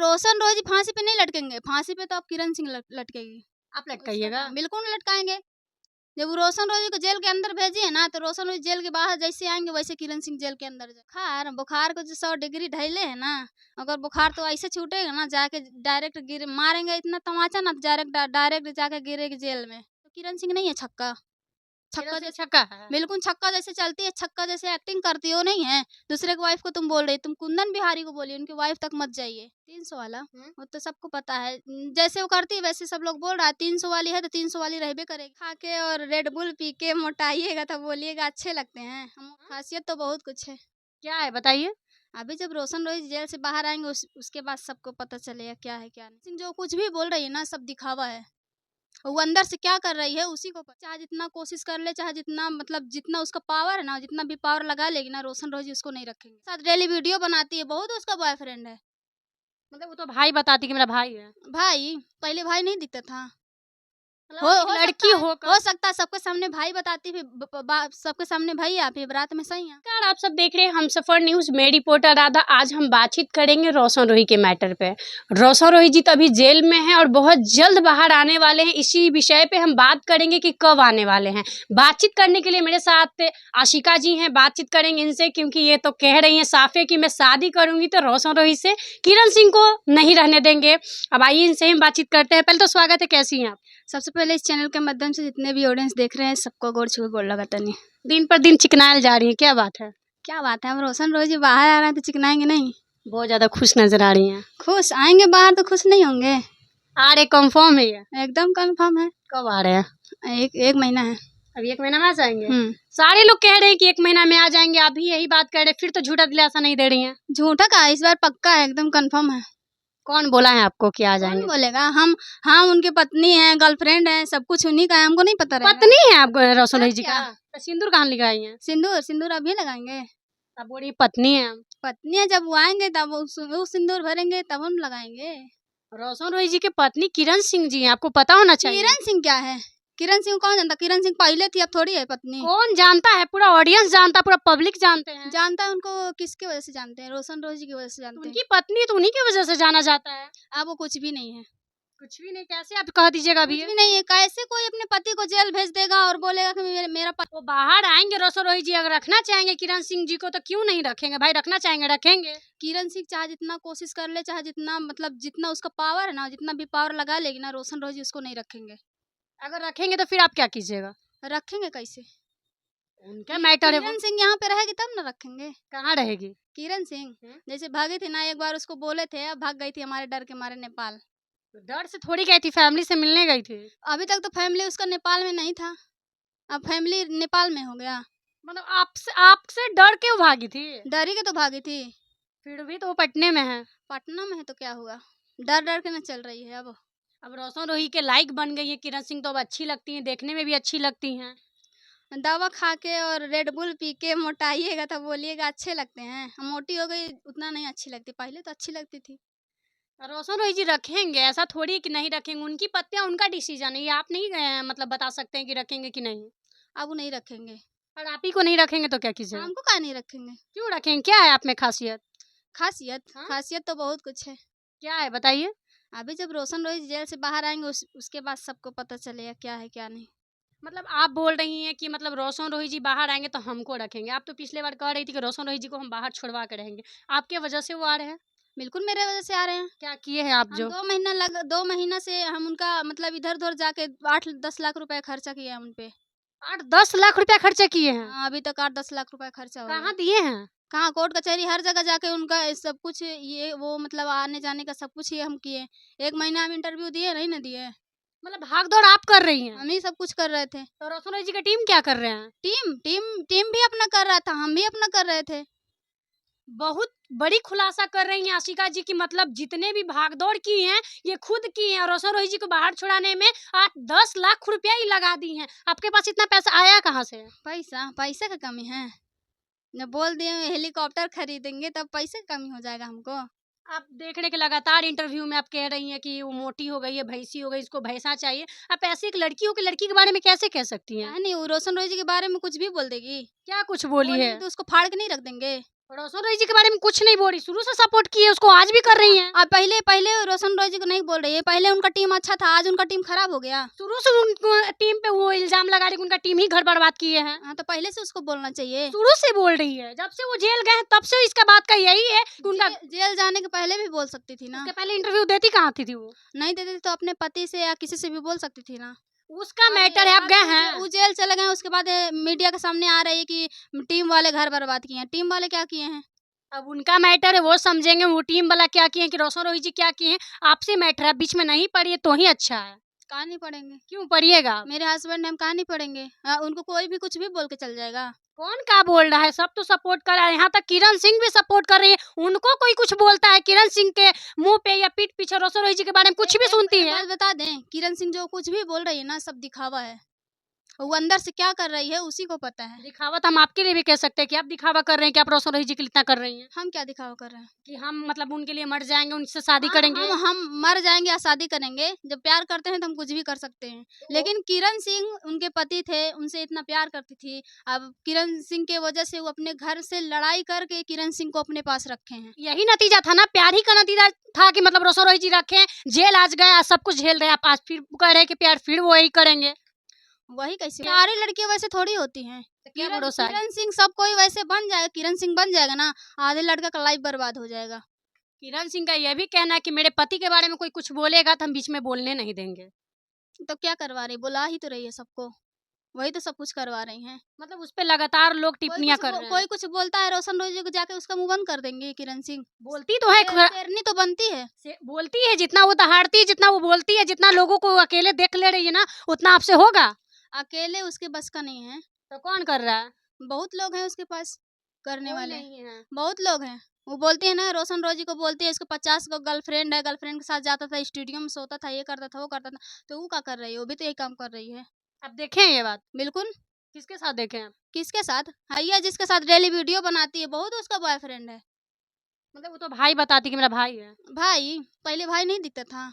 रोशन रोज फांसी पे नहीं लटकेंगे, फांसी पे तो अब किरण सिंह लटकेगी। आप लटकाइएगा? बिल्कुल लटकाएंगे। जब वो रोशन रोजी को जेल के अंदर भेजी है ना, तो रोशन रोजी जेल के बाहर जैसे आएंगे वैसे किरण सिंह जेल के अंदर बुखार बुखार को जो 100 डिग्री ढैले है ना, अगर बुखार तो ऐसे छूटेगा ना, जाके डायरेक्ट गिर मारेंगे इतना तमाचा ना, डायरेक्ट जाके गिरेगी जेल में। तो किरण सिंह नहीं है छक्का, छक्का जैसे छक्का है। बिल्कुल छक्का जैसे चलती है, छक्का जैसे एक्टिंग करती हो नहीं है। दूसरे की वाइफ को तुम बोल रही, तुम कुंदन बिहारी को बोली उनकी वाइफ तक मत जाइए। 300 वाला वो तो सबको पता है, जैसे वो करती है वैसे सब लोग बोल रहा है। 300 वाली है तो 300 वाली रहबे करेगी। खा के और रेड बुल पी के मोटाइएगा तो बोलिएगा अच्छे लगते हैं। हम खासियत तो बहुत कुछ है। क्या है बताइए? अभी जब रोशन रोहित जेल से बाहर आएंगे उसके बाद सबको पता चलेगा क्या है क्या नहीं। जो कुछ भी बोल रही है ना, सब दिखावा है। वो अंदर से क्या कर रही है उसी को पता। चाहे जितना कोशिश कर ले, चाहे जितना मतलब जितना उसका पावर है ना, जितना भी पावर लगा लेगी ना, रोशन रोजी उसको नहीं रखेंगे। साथ डेली वीडियो बनाती है, बहुत उसका बॉयफ्रेंड है। मतलब वो तो भाई बताती कि मेरा भाई है। भाई पहले भाई नहीं दिखता था। मतलब एक लड़की हो सकता है सबके सामने भाई बताती, फिर सबके सामने भैया, फिर रात में सही है। नमस्कार, आप सब देख रहे हैं हमसफर न्यूज। मैं रिपोर्टर राधा। आज हम बातचीत करेंगे रोशन रोही के मैटर पे। रोशन रोही जी तो अभी जेल में हैं और बहुत जल्द बाहर आने वाले हैं। इसी विषय पे हम बात करेंगे कि कब आने वाले हैं। बातचीत करने के लिए मेरे साथ आशिका जी हैं, बातचीत करेंगे इनसे, क्योंकि ये तो कह रही हैं साफे कि मैं शादी करूंगी तो रोशन रोही से, किरण सिंह को नहीं रहने देंगे। अब आइए इनसे हम बातचीत करते हैं। पहले तो स्वागत है, कैसी हैं आप? सबसे पहले इस चैनल के माध्यम से जितने भी ऑडियंस देख रहे हैं सबको गोड़ छू के गोड़ लगाता नहीं। दिन पर दिन चिकनायल जा रही है, क्या बात है? क्या बात है, हम रोशन रोजी बाहर आ रहे हैं तो चिकनाएंगे नहीं? बहुत ज्यादा खुश नजर आ रही हैं। खुश आएंगे बाहर तो खुश नहीं होंगे? आ रहे कंफर्म है ये? एकदम कंफर्म है। कब आ रहे हैं? एक महीना है। अभी 1 महीना में आ जाएंगे? सारे लोग कह रहे हैं कि 1 महीना में आ जाएंगे, आप भी यही बात कर रहे हैं, फिर तो झूठा दिलासा नहीं दे रही हैं। झूठा का, इस बार पक्का है, एकदम कंफर्म है। कौन बोला है आपको कि आ जाएंगे? कौन बोलेगा? हम उनकी पत्नी हैं, गर्लफ्रेंड है, सब कुछ उन्हीं का है, हमको नहीं पता रहेगा। पत्नी है आप रोशन रोही जी का? तो सिंदूर कहाँ लगाई हैं? सिंदूर अभी लगाएंगे। आप बोल रही पत्नी है? पत्नी है, जब वो आएंगे तब वो सिंदूर भरेंगे तब हम लगाएंगे। रोशन रोही जी के पत्नी किरण सिंह जी हैं, आपको पता होना चाहिए। किरण सिंह क्या है? किरण सिंह कौन जानता? किरण सिंह पहले थी, अब थोड़ी है पत्नी। कौन जानता है? पूरा ऑडियंस जानता है, पूरा पब्लिक जानते हैं। जानता है उनको, किसकी वजह से जानते हैं? रोशन रोही जी की वजह से जानते हैं। उनकी पत्नी तो उन्हीं की वजह से जाना जाता है। अब वो कुछ भी नहीं है। कुछ भी नहीं? कैसे आप कह दीजिएगा अभी? कुछ भी नहीं है। कैसे कोई अपने पति को जेल भेज देगा और बोलेगा कि मेरा पति? वो बाहर आएंगे रोशन रोही जी, अगर रखना चाहेंगे किरण सिंह जी को तो क्यों नहीं रखेंगे भाई? रखना चाहेंगे रखेंगे। किरण सिंह चाहे जितना कोशिश कर ले, चाहे जितना मतलब जितना उसका पावर है ना, जितना भी पावर लगा लेगी ना, रोशन रोही जी उसको नहीं रखेंगे। अगर रखेंगे तो फिर आप क्या कीजिएगा? रखेंगे कैसे? उनका मैटर है। किरण सिंह यहाँ पे रहेगी तब ना रखेंगे। कहाँ रहेगी किरण सिंह जैसे भागी थी ना, एक बार उसको बोले थे, अब भाग गई थी हमारे डर के मारे नेपाल। डर से थोड़ी गई थी, फैमिली से मिलने गई थी। अभी तक तो फैमिली उसका नेपाल में नहीं था, अब फैमिली नेपाल में हो गया। मतलब आपसे डर क्यों भागी थी? डरी के तो भागी थी। फिर भी तो वो पटने में है। पटना में है तो क्या हुआ? डर डर के ना चल रही है। अब रोशन रोही के लाइक बन गई है किरण सिंह, तो अब अच्छी लगती हैं, देखने में भी अच्छी लगती हैं। दवा खा के और रेड बुल पी के मोटाइएगा तो बोलिएगा अच्छे लगते हैं। हम मोटी हो गई उतना नहीं अच्छी लगती, पहले तो अच्छी लगती थी। रोशन रोही जी रखेंगे, ऐसा थोड़ी कि नहीं रखेंगे। उनकी पत्नियां, उनका डिसीजन है, ये आप नहीं मतलब बता सकते हैं कि रखेंगे कि नहीं। अब वो नहीं रखेंगे। और आप ही को नहीं रखेंगे तो क्या कीजिएगा? हमको क्या नहीं रखेंगे? क्यों रखेंगे? क्या है आप में खासियत? खासियत तो बहुत कुछ है। क्या है बताइए? अभी जब रोशन रोहित जेल से बाहर आएंगे उसके बाद सबको पता चलेगा क्या है क्या नहीं। मतलब आप बोल रही हैं कि मतलब रोशन रोही जी बाहर आएंगे तो हमको रखेंगे। आप तो पिछले बार कह रही थी कि रोशन रोही जी को हम बाहर छुड़वा के रहेंगे। आपके वजह से वो आ रहे हैं? बिल्कुल मेरे वजह से आ रहे हैं। क्या किए हैं आप? जो 2 महीना से हम उनका मतलब इधर उधर जाके 8-10 लाख रुपए खर्चा किए हैं उनपे। 8-10 लाख रुपया खर्चा किए हैं? अभी तक 8-10 लाख रुपए खर्चा हो गया। कहाँ दिए हैं? कहाँ, कोर्ट कचहरी हर जगह जाके उनका सब कुछ ये वो मतलब आने जाने का सब कुछ ही हम किए। 1 महीना हम इंटरव्यू दिए नहीं ना दिए। मतलब भाग दौड़ आप कर रही हैं? हम ही सब कुछ कर रहे थे। तो रोशन रोही जी का टीम क्या कर रहे हैं? टीम भी अपना कर रहा था, हम भी अपना कर रहे थे। बहुत बड़ी खुलासा कर रही हैं आशिका जी की, मतलब जितने भी भागदौड़ की हैं ये खुद की हैं। रोशन रोही जी को बाहर छुड़ाने में 8-10 लाख रुपया ही लगा दी हैं। आपके पास इतना पैसा आया कहाँ से? पैसा का कमी है? जब बोल दिए हेलीकॉप्टर खरीदेंगे तब पैसे की कमी हो जाएगा हमको? आप देखने के लगातार इंटरव्यू में आप कह रही हैं कि वो मोटी हो गई है, भैंसी हो गई, इसको भैंसा चाहिए। आप ऐसे एक लड़की हो के लड़की के बारे में कैसे कह सकती हैं? नहीं, वो रोशन रोही जी के बारे में कुछ भी बोल देगी। क्या कुछ बोली है? तो उसको फाड़ के नहीं रख देंगे? रोशन रॉय जी के बारे में कुछ नहीं बोल रही, शुरू से सपोर्ट की है उसको, आज भी कर रही हैं। अब पहले पहले रोशन रॉय जी को नहीं बोल रही है, पहले उनका टीम अच्छा था, आज उनका टीम खराब हो गया। शुरू से उनको टीम पे वो इल्जाम लगा रही कि उनका टीम ही घर बर्बाद किए हैं। हाँ, तो पहले से उसको बोलना चाहिए। शुरू से बोल रही है, जब से वो जेल गए हैं, तब से इसका बात का यही है कि उनका जेल जाने के पहले भी बोल सकती थी ना। उसके पहले इंटरव्यू देती कहाँ थी वो? नहीं देती थी तो अपने पति से या किसी से भी बोल सकती थी ना। उसका मैटर है, आप गए हैं। वो जेल चले गए, उसके बाद मीडिया के सामने आ रही है कि टीम वाले घर बर्बाद किए हैं। टीम वाले क्या किए हैं? अब उनका मैटर है, वो समझेंगे वो टीम वाला क्या किए हैं कि रोशन रोही जी क्या किए हैं। आपसे मैटर है, बीच में नहीं पड़िए तो ही अच्छा है। कहाँ नहीं पढ़ेंगे? क्यों पढ़िएगा? मेरे हस्बैंड हम कहाँ नहीं पढ़ेंगे? उनको कोई भी कुछ भी बोल के चल जाएगा। कौन क्या बोल रहा है? सब तो सपोर्ट कर रहा है, यहाँ तक किरण सिंह भी सपोर्ट कर रही है। उनको कोई कुछ बोलता है, किरण सिंह के मुंह पे या पीठ पीछे रोशन रोही जी के बारे में कुछ भी सुनती एक है। बात बता दें, किरण सिंह जो कुछ भी बोल रही है ना, सब दिखावा है। वो अंदर से क्या कर रही है उसी को पता है। दिखावा तो हम आपके लिए भी कह सकते हैं कि आप दिखावा कर रहे हैं कि आप रोशन रोही जी के लिए इतना कर रही हैं हम क्या दिखावा कर रहे हैं? कि हम मतलब उनके लिए मर जाएंगे, उनसे शादी हाँ, करेंगे। हम मर जाएंगे या शादी करेंगे। जब प्यार करते हैं तो हम कुछ भी कर सकते हैं। लेकिन किरण सिंह उनके पति थे, उनसे इतना प्यार करती थी। अब किरण सिंह के वजह से वो अपने घर से लड़ाई करके किरण सिंह को अपने पास रखे हैं। यही नतीजा था ना, प्यार ही का नतीजा था कि मतलब रोशन रोही जी रखे, जेल आज गए, आज सब कुछ झेल रहे हैं, आप आज फिर कह रहे हैं कि प्यार फिर वही करेंगे। वही कैसे? सारी लड़कियां वैसे थोड़ी होती हैं। क्या भरोसा है? किरण सिंह सब कोई वैसे बन जाएगा, किरण सिंह बन जाएगा ना, आधे लड़का का लाइफ बर्बाद हो जाएगा। किरण सिंह का यह भी कहना है कि मेरे पति के बारे में कोई कुछ बोलेगा तो हम बीच में बोलने नहीं देंगे। तो क्या करवा रही? बुला ही तो रही है सबको, वही तो सब कुछ करवा रही हैं। मतलब उस पे लगातार लोग टिप्पणियां कर रहे हैं। कोई कुछ बोलता है रोशन रोजी को, जाके उसका मुंह बंद कर देंगे किरण सिंह। बोलती तो है, शेरनी तो बनती है। बोलती है, जितना वो दहाड़ती है, जितना वो बोलती है, जितना लोगों को अकेले देख ले रही है ना, उतना आपसे होगा। अकेले उसके बस का नहीं है। तो कौन कर रहा है? बहुत लोग हैं उसके पास करने कोई वाले। नहीं है। बहुत लोग हैं। वो बोलती है ना, रोशन रोजी को बोलती है इसको 50 को गर्लफ्रेंड है, गर्लफ्रेंड के साथ जाता था, स्टूडियो में सोता था, ये करता था, वो करता था। तो वो क्या कर रही है? वो भी तो यही काम कर रही है। अब देखें ये बात, बिल्कुल। किसके साथ देखें आप? किसके साथ? हैया जिसके साथ डेली वीडियो बनाती है, बहुत उसका बॉयफ्रेंड है। मतलब वो तो भाई बताती कि मेरा भाई है। भाई? पहले भाई नहीं दिखता था।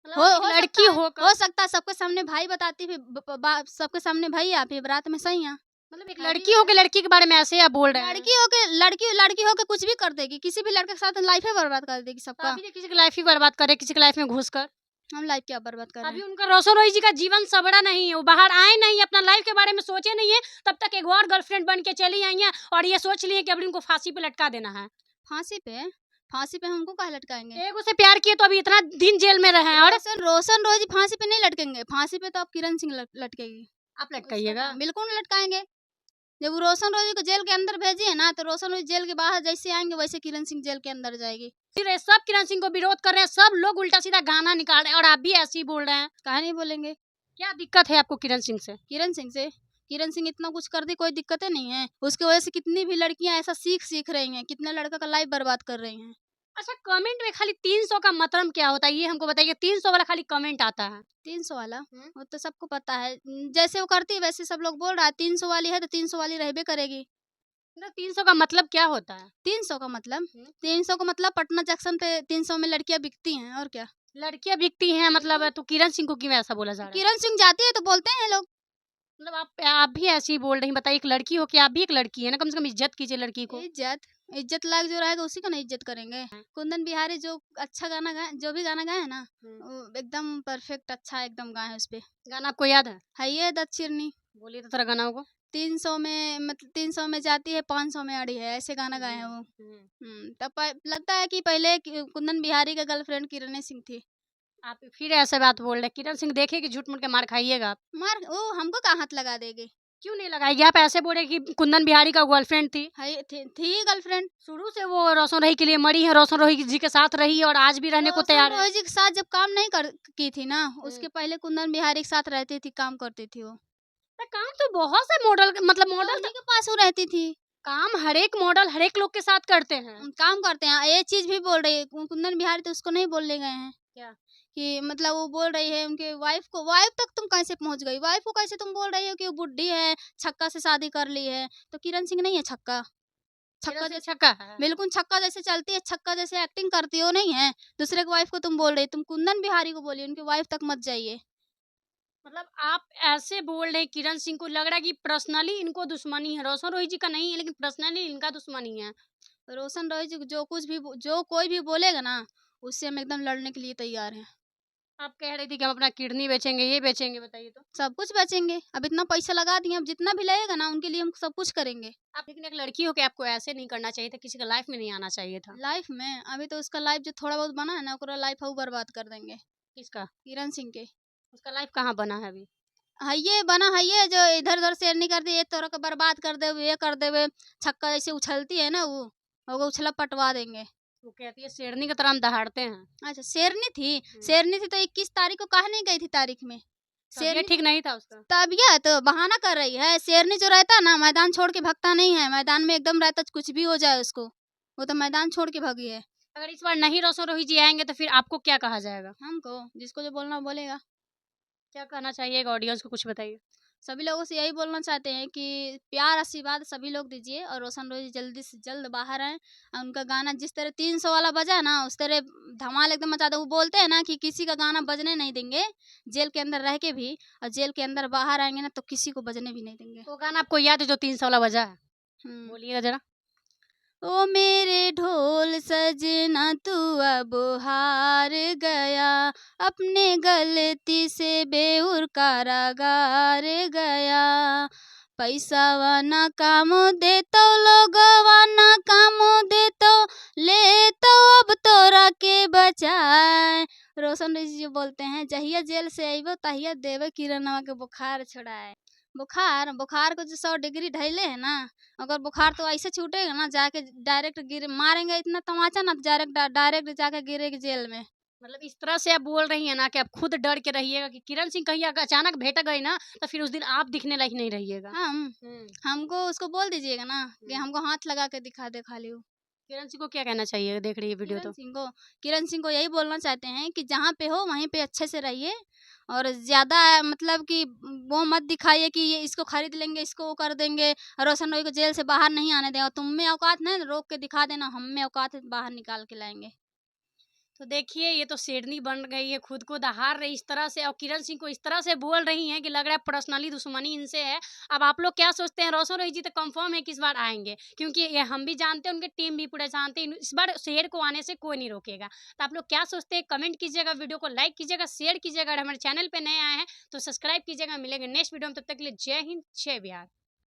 मतलब आप एक लड़की हो सकता है सबके सामने भाई बताती, फिर सबके सामने भाई आप फिर बारात में सही है। मतलब एक लड़की हो के लड़की के बारे में ऐसे आप बोल रहे हैं? लड़की हो के कुछ भी कर देगी, किसी भी लड़के के साथ लाइफ ही बर्बाद कर देगी सबका। अभी किसी की लाइफ ही बर्बाद करे, किसी की लाइफ में घुस कर। हम लाइफ क्या बर्बाद कर रहे अभी हैं? उनका रोशन रोही जी का जीवन सबड़ा नहीं है, वो बाहर आए नहीं, अपना लाइफ के बारे में सोचे नहीं है, तब तक एक और गर्लफ्रेंड बन के चली आई हैं और ये सोच लिए कि अभी उनको फांसी पे लटका देना है। फांसी पे? फांसी पे हमको काहे लटकाएंगे? एक उसे प्यार किए तो अभी इतना दिन जेल में रहे हैं और रोशन रोज फांसी पे नहीं लटकेंगे। फांसी पे तो अब किरण सिंह लटकेगी। आप लटकाइएगा। बिल्कुल लटकाएंगे। जब वो रोशन रोजी को जेल के अंदर भेजिए ना, तो रोशन रोजी जेल के बाहर जैसे आएंगे वैसे किरण सिंह जेल के अंदर जाएगी। फिर ये सब किरण सिंह को विरोध कर रहे हैं, सब लोग उल्टा सीधा गाना निकाल रहे हैं और आप भी ऐसे ही बोल रहे हैं। काहे नहीं बोलेंगे? क्या दिक्कत है आपको किरण सिंह से? किरण सिंह से? किरण सिंह इतना कुछ कर दी, कोई दिक्कत नहीं है। उसकी वजह से कितनी भी लड़कियां ऐसा सीख रही हैं, कितना लड़का का लाइफ बर्बाद कर रही हैं। अच्छा, कमेंट में खाली 300 का मतलब क्या होता है ये हमको बताइए। 300 वाला खाली कमेंट आता है। 300 वाला? वो तो सबको पता है। जैसे वो करती है वैसे सब लोग बोल रहा है। 300 वाली है तो 300 वाली रहबे करेगी। मतलब 300 का मतलब क्या होता है? 300 का मतलब? 300 का मतलब पटना जंक्शन पे 300 में लड़कियां बिकती हैं, और क्या? लड़कियां बिकती हैं मतलब, तो किरण सिंह को क्यों ऐसा बोला जा रहा है? किरण सिंह जाती है तो बोलते हैं लोग। मतलब आप भी ऐसे ही बोल रही हैं। बताइए, एक लड़की हो कि आप भी एक लड़की है ना, कम से कम इज्जत कीजिए लड़की को। इज्जत लायक जो रहेगा उसी का ना इज्जत करेंगे। कुंदन बिहारी जो अच्छा गाना गाए, जो भी गाना गाए ना, वो एकदम परफेक्ट अच्छा एकदम गाए हैं। उस पे गाना आपको याद है? ये दक्षिणी बोलिए तो थोड़ा गाना को। 300 में मतलब 300 में जाती है, 500 में अड़ी है, ऐसे गाना गाए हैं वो। तब लगता है कि पहले कुंदन बिहारी का गर्लफ्रेंड किरण सिंह थी। आप फिर ऐसे बात बोल रहे हैं। किरण सिंह देखेगी झूठ मूठ के मार खाइएगा आप। मार वो हमको कहाँ हाथ लगा देगी? क्यों नहीं लगाएगी? आप ऐसे बोले कि कुंदन बिहारी का गर्लफ्रेंड थी। थी गर्लफ्रेंड। शुरू से वो रोशन रोही के लिए मरी है, रोशन रोही जी के साथ रही और आज भी रहने को तैयार है। रोशन जी के साथ जब काम नहीं की थी ना, उसके पहले कुंदन बिहारी के साथ रहती थी, काम करती थी वो। काम तो बहुत से मॉडल, मतलब मॉडल के पास वो रहती थी। काम हर एक मॉडल हर एक लोग के साथ करते हैं, काम करते हैं। ये चीज भी बोल रही है कुंदन बिहारी, तो उसको नहीं बोलने गए हैं क्या कि मतलब वो बोल रही है उनके वाइफ को। वाइफ तक तुम कैसे पहुंच गई? वाइफ को कैसे तुम बोल रही हो कि वो बुढ़ी है, छक्का से शादी कर ली है? तो किरण सिंह नहीं है छक्का? छक्का है। बिल्कुल छक्का जैसे चलती है, छक्का जैसे एक्टिंग करती हो नहीं है। दूसरे की वाइफ को तुम बोल रही, तुम कुंदन बिहारी को बोलिए, उनकी वाइफ तक मत जाइए। मतलब आप ऐसे बोल रहे हैं किरण सिंह को, लग रहा है कि पर्सनली इनको दुश्मनी है, रोशन रोही जी का नहीं है लेकिन पर्सनली इनका दुश्मनी है। रोशन रॉय जी को जो कोई भी बोलेगा ना, उससे हम एकदम लड़ने के लिए तैयार हैं। आप कह रही थी कि हम अपना किडनी बेचेंगे, ये बेचेंगे, बताइए तो। सब कुछ बेचेंगे, अब इतना पैसा लगा दिए, अब जितना भी लगेगा ना उनके लिए हम सब कुछ करेंगे। आप लेकिन एक लड़की हो के आपको ऐसे नहीं करना चाहिए था, किसी का लाइफ में नहीं आना चाहिए था। लाइफ में अभी तो उसका लाइफ जो थोड़ा बहुत बना है ना, ओकरा लाइफ वो बर्बाद कर देंगे। किसका? किरण सिंह के। उसका लाइफ कहाँ बना है अभी? हइये बना हइये जो इधर उधर शेयर नहीं करती, एक तरह का बर्बाद कर देवे, ये कर देवे। छक्का जैसे उछलती है ना वो उछला पटवा देंगे। वो कहती है शेरनी की तरह हम दहाड़ते हैं। अच्छा, शेरनी थी तो 21 तारीख को काहे नहीं गई थी तारीख में? तबीयत शेरनी ठीक नहीं था उसका। तबीयत बहाना कर रही है। शेरनी जो रहता है ना, मैदान छोड़ के भगता नहीं है, मैदान में एकदम रहता, कुछ भी हो जाए उसको, वो तो मैदान छोड़ के भगी है। अगर इस बार नहीं रोशन रोही जी आएंगे तो फिर आपको क्या कहा जाएगा? हमको जिसको जो बोलना बोलेगा। क्या कहना चाहिए ऑडियंस को, कुछ बताइए। सभी लोगों से यही बोलना चाहते हैं कि प्यार आशीर्वाद सभी लोग दीजिए, और रोशन रोजी जल्दी से जल्द बाहर आए। और उनका गाना जिस तरह 300 वाला बजा ना, उस तरह धमाल एकदम मचा दो। वो बोलते हैं ना कि किसी का गाना बजने नहीं देंगे, जेल के अंदर रह के भी, और जेल के अंदर बाहर आएंगे ना तो किसी को बजने भी नहीं देंगे। वो गाना आपको याद है जो 300 वाला बजा है? हम्म। बोलिएगा जरा। ओ मेरे ढोल सजना तू अब हार गया, अपने गलती से बेउर कारागार गया। पैसा वाना कामो दे तो लोग वाना कामो दे तो ले तो अब तोरा के बचाए। रोशन जी जो बोलते हैं, जहिया जेल से अइबो तहिया देवे किरणवा के बुखार छोड़ाए। बुखार को जो 100 डिग्री ढैले है ना, अगर बुखार तो ऐसे छूटेगा ना, जाके डायरेक्ट गिर मारेंगे इतना तमाचा ना, डायरेक्ट जाके गिरेगी जेल में। मतलब इस तरह से आप बोल रही हैं ना कि आप खुद डर के रहिएगा कि किरण सिंह कहीं अगर अचानक भेट गए ना तो फिर उस दिन आप दिखने लायक नहीं रहिएगा। हमको उसको बोल दीजिएगा ना कि हमको हाथ लगा के दिखा दे खाली वो। किरण सिंह को क्या कहना चाहिए, देख रही है वीडियो तो? किरण सिंह को यही बोलना चाहते हैं कि जहाँ पे हो वहीं पे अच्छे से रहिए, और ज़्यादा मतलब कि वो मत दिखाइए कि ये इसको खरीद लेंगे, इसको वो कर देंगे, रोशन रोई को जेल से बाहर नहीं आने दें। और तुम में औकात नहीं, रोक के दिखा देना, हम में औकात है, बाहर निकाल के लाएंगे। तो देखिए ये तो शेरनी बन गई है, खुद को दहाड़ रही इस तरह से, और किरण सिंह को इस तरह से बोल रही हैं कि लग रहा है पर्सनली दुश्मनी इनसे है। अब आप लोग क्या सोचते हैं, रोशन रोही जी तो कंफर्म है कि इस बार आएंगे, क्योंकि ये हम भी जानते हैं, उनके टीम भी पूरे जानते हैं, इस बार शेर को आने से कोई नहीं रोकेगा। तो आप लोग क्या सोचते हैं कमेंट कीजिएगा, वीडियो को लाइक कीजिएगा, शेयर कीजिएगा। अगर हमारे चैनल पर नए आए हैं तो सब्सक्राइब कीजिएगा। मिलेंगे नेक्स्ट वीडियो में, तब तक के लिए जय हिंद जय बिहार।